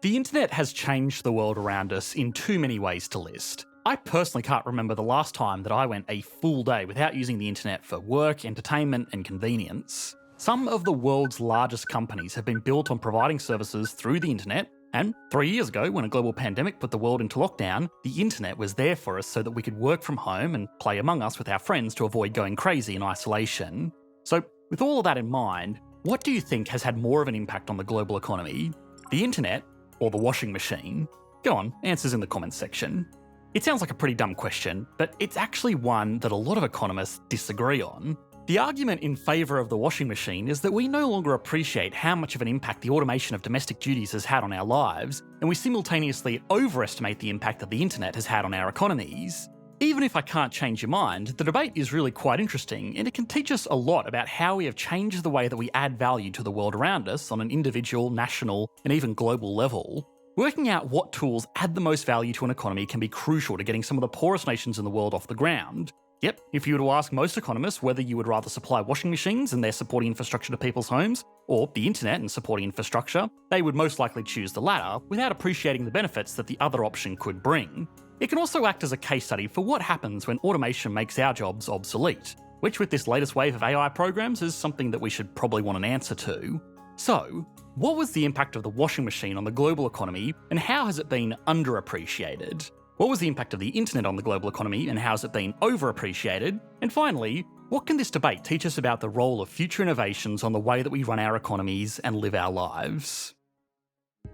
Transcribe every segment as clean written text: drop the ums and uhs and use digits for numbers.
The internet has changed the world around us in too many ways to list. I personally can't remember the last time that I went a full day without using the internet for work, entertainment, and convenience. Some of the world's largest companies have been built on providing services through the internet, and 3 years ago, when a global pandemic put the world into lockdown, the internet was there for us so that we could work from home and play Among Us with our friends to avoid going crazy in isolation. So, with all of that in mind, what do you think has had more of an impact on the global economy? The internet or the washing machine? Go on, answers in the comments section. It sounds like a pretty dumb question, but it's actually one that a lot of economists disagree on. The argument in favour of the washing machine is that we no longer appreciate how much of an impact the automation of domestic duties has had on our lives, and we simultaneously overestimate the impact that the internet has had on our economies. Even if I can't change your mind, the debate is really quite interesting, and it can teach us a lot about how we have changed the way that we add value to the world around us on an individual, national, and even global level. Working out what tools add the most value to an economy can be crucial to getting some of the poorest nations in the world off the ground. Yep, if you were to ask most economists whether you would rather supply washing machines and their supporting infrastructure to people's homes, or the internet and supporting infrastructure, they would most likely choose the latter without appreciating the benefits that the other option could bring. It can also act as a case study for what happens when automation makes our jobs obsolete, which with this latest wave of AI programs is something that we should probably want an answer to. So, what was the impact of the washing machine on the global economy, and how has it been underappreciated? What was the impact of the internet on the global economy, and how has it been overappreciated? And finally, what can this debate teach us about the role of future innovations on the way that we run our economies and live our lives?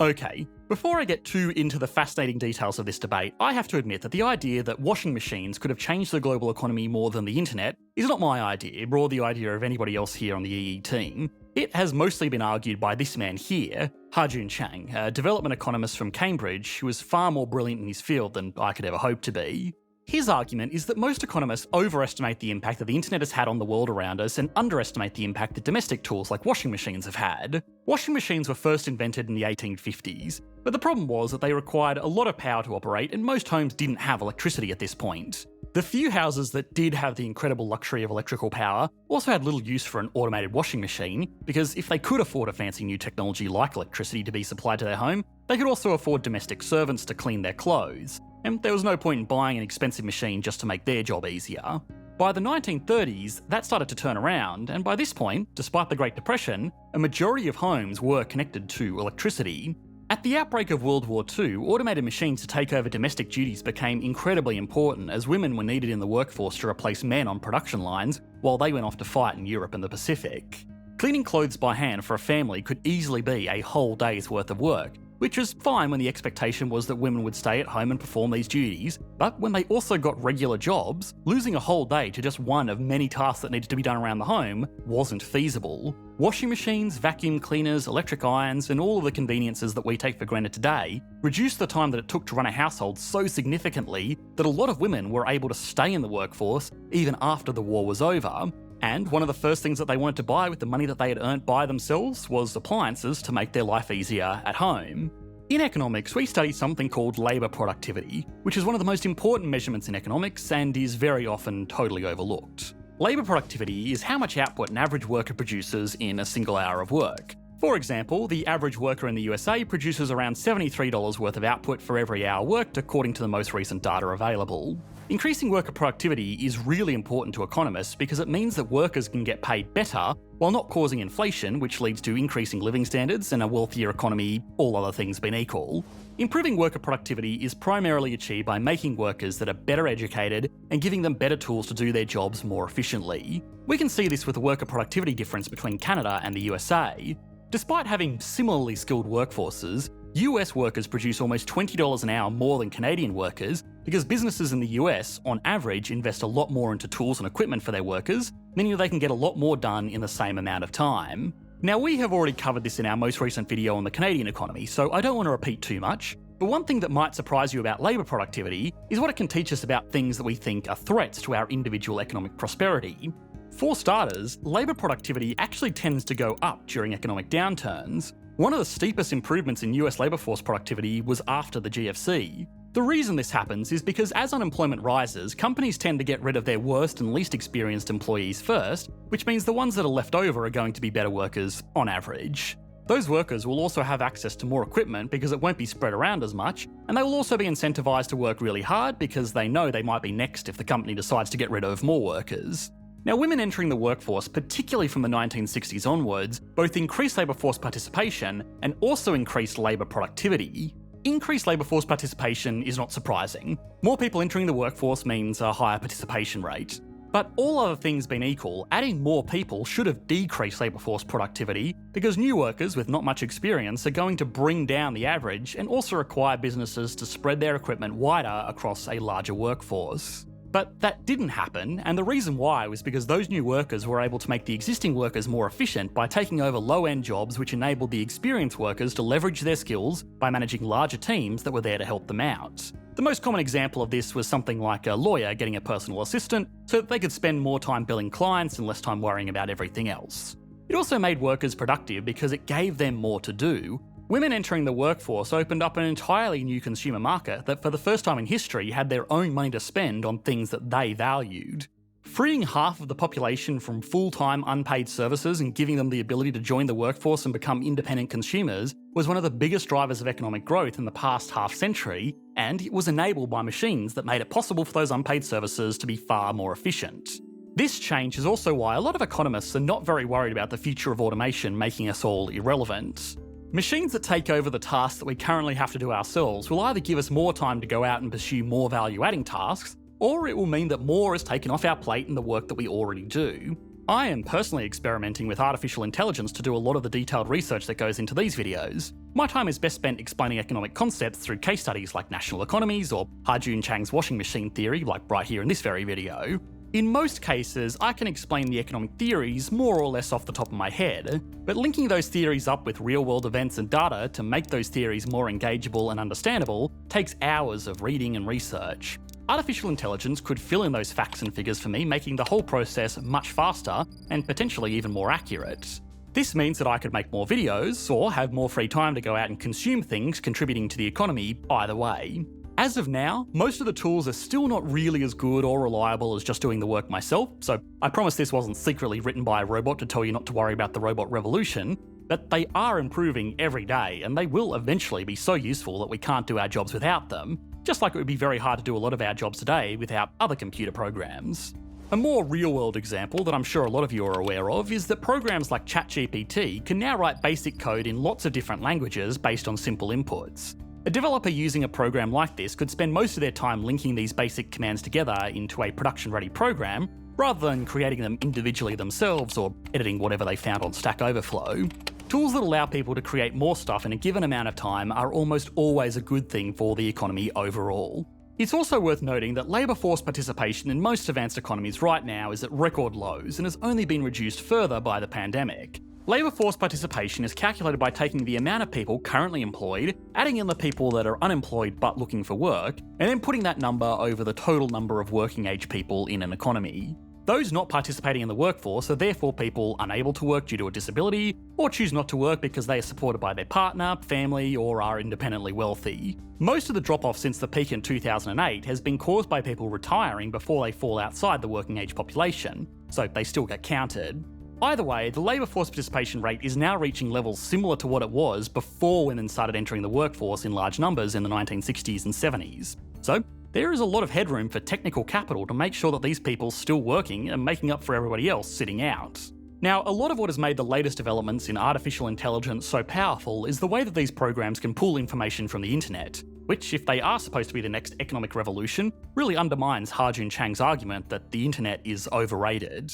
Okay, before I get too into the fascinating details of this debate, I have to admit that the idea that washing machines could have changed the global economy more than the internet is not my idea, or the idea of anybody else here on the EE team. It has mostly been argued by this man here, Ha-Joon Chang, a development economist from Cambridge who is far more brilliant in his field than I could ever hope to be. His argument is that most economists overestimate the impact that the internet has had on the world around us and underestimate the impact that domestic tools like washing machines have had. Washing machines were first invented in the 1850s, but the problem was that they required a lot of power to operate and most homes didn't have electricity at this point. The few houses that did have the incredible luxury of electrical power also had little use for an automated washing machine, because if they could afford a fancy new technology like electricity to be supplied to their home, they could also afford domestic servants to clean their clothes. And there was no point in buying an expensive machine just to make their job easier. By the 1930s, that started to turn around, and by this point, despite the Great Depression, a majority of homes were connected to electricity. At the outbreak of World War II, automated machines to take over domestic duties became incredibly important as women were needed in the workforce to replace men on production lines while they went off to fight in Europe and the Pacific. Cleaning clothes by hand for a family could easily be a whole day's worth of work, which was fine when the expectation was that women would stay at home and perform these duties, but when they also got regular jobs, losing a whole day to just one of many tasks that needed to be done around the home wasn't feasible. Washing machines, vacuum cleaners, electric irons, and all of the conveniences that we take for granted today reduced the time that it took to run a household so significantly that a lot of women were able to stay in the workforce even after the war was over. And one of the first things that they wanted to buy with the money that they had earned by themselves was appliances to make their life easier at home. In economics, we study something called labour productivity, which is one of the most important measurements in economics and is very often totally overlooked. Labour productivity is how much output an average worker produces in a single hour of work. For example, the average worker in the USA produces around $73 worth of output for every hour worked, according to the most recent data available. Increasing worker productivity is really important to economists because it means that workers can get paid better while not causing inflation, which leads to increasing living standards and a wealthier economy, all other things being equal. Improving worker productivity is primarily achieved by making workers that are better educated and giving them better tools to do their jobs more efficiently. We can see this with the worker productivity difference between Canada and the USA. Despite having similarly skilled workforces, US workers produce almost $20 an hour more than Canadian workers because businesses in the US, on average, invest a lot more into tools and equipment for their workers, meaning they can get a lot more done in the same amount of time. Now, we have already covered this in our most recent video on the Canadian economy, so I don't want to repeat too much, but one thing that might surprise you about labour productivity is what it can teach us about things that we think are threats to our individual economic prosperity. For starters, labour productivity actually tends to go up during economic downturns. One of the steepest improvements in US labour force productivity was after the GFC. The reason this happens is because as unemployment rises, companies tend to get rid of their worst and least experienced employees first, which means the ones that are left over are going to be better workers on average. Those workers will also have access to more equipment because it won't be spread around as much, and they will also be incentivised to work really hard because they know they might be next if the company decides to get rid of more workers. Now, women entering the workforce, particularly from the 1960s onwards, both increased labour force participation and also increased labour productivity. Increased labour force participation is not surprising. More people entering the workforce means a higher participation rate. But all other things being equal, adding more people should have decreased labour force productivity because new workers with not much experience are going to bring down the average and also require businesses to spread their equipment wider across a larger workforce. But that didn't happen, and the reason why was because those new workers were able to make the existing workers more efficient by taking over low-end jobs which enabled the experienced workers to leverage their skills by managing larger teams that were there to help them out. The most common example of this was something like a lawyer getting a personal assistant so that they could spend more time billing clients and less time worrying about everything else. It also made workers productive because it gave them more to do. Women entering the workforce opened up an entirely new consumer market that for the first time in history had their own money to spend on things that they valued. Freeing half of the population from full-time unpaid services and giving them the ability to join the workforce and become independent consumers was one of the biggest drivers of economic growth in the past half-century, and it was enabled by machines that made it possible for those unpaid services to be far more efficient. This change is also why a lot of economists are not very worried about the future of automation making us all irrelevant. Machines that take over the tasks that we currently have to do ourselves will either give us more time to go out and pursue more value-adding tasks, or it will mean that more is taken off our plate in the work that we already do. I am personally experimenting with artificial intelligence to do a lot of the detailed research that goes into these videos. My time is best spent explaining economic concepts through case studies like national economies or Ha-Joon Chang's washing machine theory, like right here in this very video. In most cases, I can explain the economic theories more or less off the top of my head, but linking those theories up with real-world events and data to make those theories more engageable and understandable takes hours of reading and research. Artificial intelligence could fill in those facts and figures for me, making the whole process much faster and potentially even more accurate. This means that I could make more videos, or have more free time to go out and consume things contributing to the economy either way. As of now, most of the tools are still not really as good or reliable as just doing the work myself, so I promise this wasn't secretly written by a robot to tell you not to worry about the robot revolution, but they are improving every day and they will eventually be so useful that we can't do our jobs without them, just like it would be very hard to do a lot of our jobs today without other computer programs. A more real-world example that I'm sure a lot of you are aware of is that programs like ChatGPT can now write basic code in lots of different languages based on simple inputs. A developer using a program like this could spend most of their time linking these basic commands together into a production-ready program, rather than creating them individually themselves or editing whatever they found on Stack Overflow. Tools that allow people to create more stuff in a given amount of time are almost always a good thing for the economy overall. It's also worth noting that labour force participation in most advanced economies right now is at record lows and has only been reduced further by the pandemic. Labour force participation is calculated by taking the amount of people currently employed, adding in the people that are unemployed but looking for work, and then putting that number over the total number of working age people in an economy. Those not participating in the workforce are therefore people unable to work due to a disability, or choose not to work because they are supported by their partner, family, or are independently wealthy. Most of the drop-off since the peak in 2008 has been caused by people retiring before they fall outside the working age population, so they still get counted. Either way, the labour force participation rate is now reaching levels similar to what it was before women started entering the workforce in large numbers in the 1960s and 70s. So, there is a lot of headroom for technical capital to make sure that these people are still working and making up for everybody else sitting out. Now, a lot of what has made the latest developments in artificial intelligence so powerful is the way that these programs can pull information from the internet, which, if they are supposed to be the next economic revolution, really undermines Ha-Joon Chang's argument that the internet is overrated.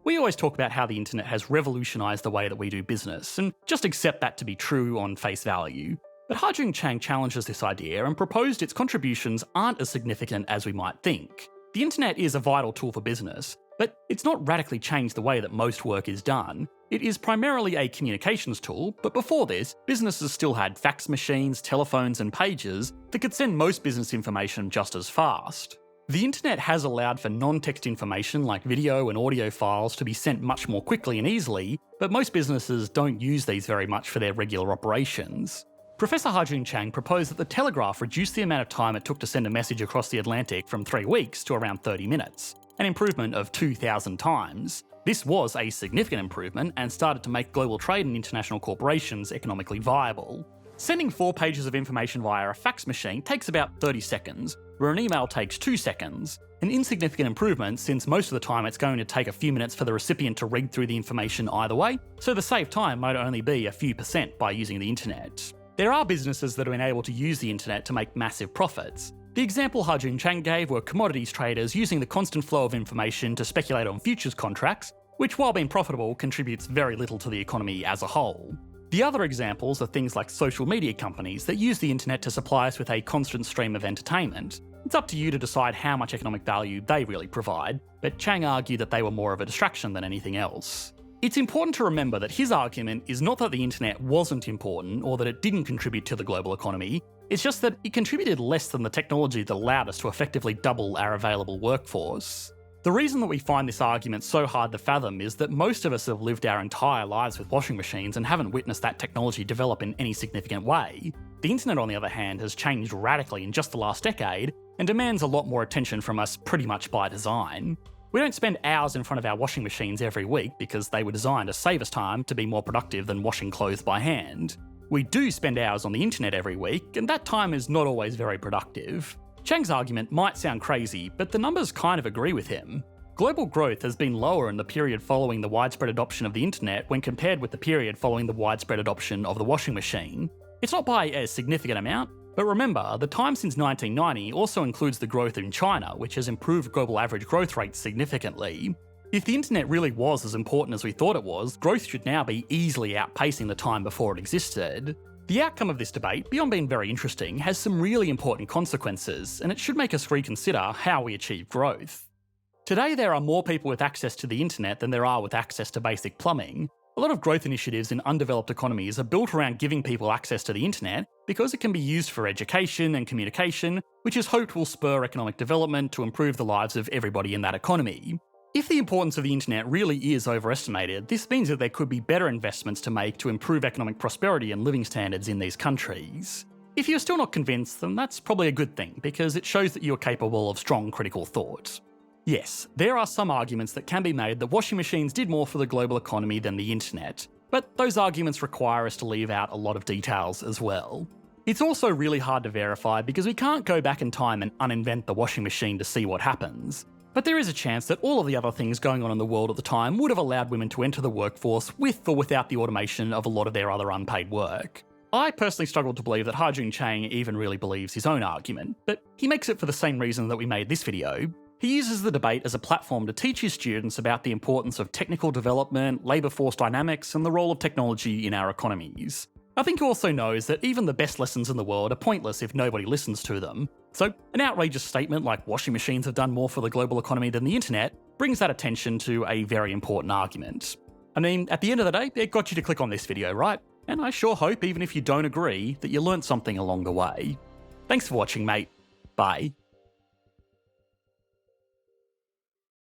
We always talk about how the internet has revolutionised the way that we do business, and just accept that to be true on face value. But Ha-Joon Chang challenges this idea and proposed its contributions aren't as significant as we might think. The internet is a vital tool for business, but it's not radically changed the way that most work is done. It is primarily a communications tool, but before this, businesses still had fax machines, telephones, and pages that could send most business information just as fast. The internet has allowed for non-text information like video and audio files to be sent much more quickly and easily, but most businesses don't use these very much for their regular operations. Professor Ha-Joon Chang proposed that the telegraph reduce the amount of time it took to send a message across the Atlantic from 3 weeks to around 30 minutes. an improvement of 2,000 times. This was a significant improvement and started to make global trade and international corporations economically viable. Sending 4 pages of information via a fax machine takes about 30 seconds, where an email takes 2 seconds. An insignificant improvement since most of the time it's going to take a few minutes for the recipient to read through the information either way, so the saved time might only be a few % by using the internet. There are businesses that have been able to use the internet to make massive profits. The example Ha-Joon Chang gave were commodities traders using the constant flow of information to speculate on futures contracts, which while being profitable contributes very little to the economy as a whole. The other examples are things like social media companies that use the internet to supply us with a constant stream of entertainment. It's up to you to decide how much economic value they really provide, but Chang argued that they were more of a distraction than anything else. It's important to remember that his argument is not that the internet wasn't important or that it didn't contribute to the global economy, it's just that it contributed less than the technology that allowed us to effectively double our available workforce. The reason that we find this argument so hard to fathom is that most of us have lived our entire lives with washing machines and haven't witnessed that technology develop in any significant way. The internet, on the other hand, has changed radically in just the last decade and demands a lot more attention from us pretty much by design. We don't spend hours in front of our washing machines every week because they were designed to save us time to be more productive than washing clothes by hand. We do spend hours on the internet every week, and that time is not always very productive. Chang's argument might sound crazy, but the numbers kind of agree with him. Global growth has been lower in the period following the widespread adoption of the internet when compared with the period following the widespread adoption of the washing machine. It's not by a significant amount, but remember, the time since 1990 also includes the growth in China, which has improved global average growth rates significantly. If the internet really was as important as we thought it was, growth should now be easily outpacing the time before it existed. The outcome of this debate, beyond being very interesting, has some really important consequences, and it should make us reconsider how we achieve growth. Today there are more people with access to the internet than there are with access to basic plumbing. A lot of growth initiatives in undeveloped economies are built around giving people access to the internet because it can be used for education and communication, which is hoped will spur economic development to improve the lives of everybody in that economy. If the importance of the internet really is overestimated, this means that there could be better investments to make to improve economic prosperity and living standards in these countries. If you're still not convinced, then that's probably a good thing, because it shows that you're capable of strong critical thought. Yes, there are some arguments that can be made that washing machines did more for the global economy than the internet, but those arguments require us to leave out a lot of details as well. It's also really hard to verify because we can't go back in time and uninvent the washing machine to see what happens. But there is a chance that all of the other things going on in the world at the time would have allowed women to enter the workforce with or without the automation of a lot of their other unpaid work. I personally struggle to believe that Ha-Joon Chang even really believes his own argument, but he makes it for the same reason that we made this video. He uses the debate as a platform to teach his students about the importance of technical development, labour force dynamics, and the role of technology in our economies. I think he also knows that even the best lessons in the world are pointless if nobody listens to them. So an outrageous statement like washing machines have done more for the global economy than the internet brings that attention to a very important argument. I mean, at the end of the day, it got you to click on this video, right? And I sure hope, even if you don't agree, that you learnt something along the way. Thanks for watching, mate. Bye.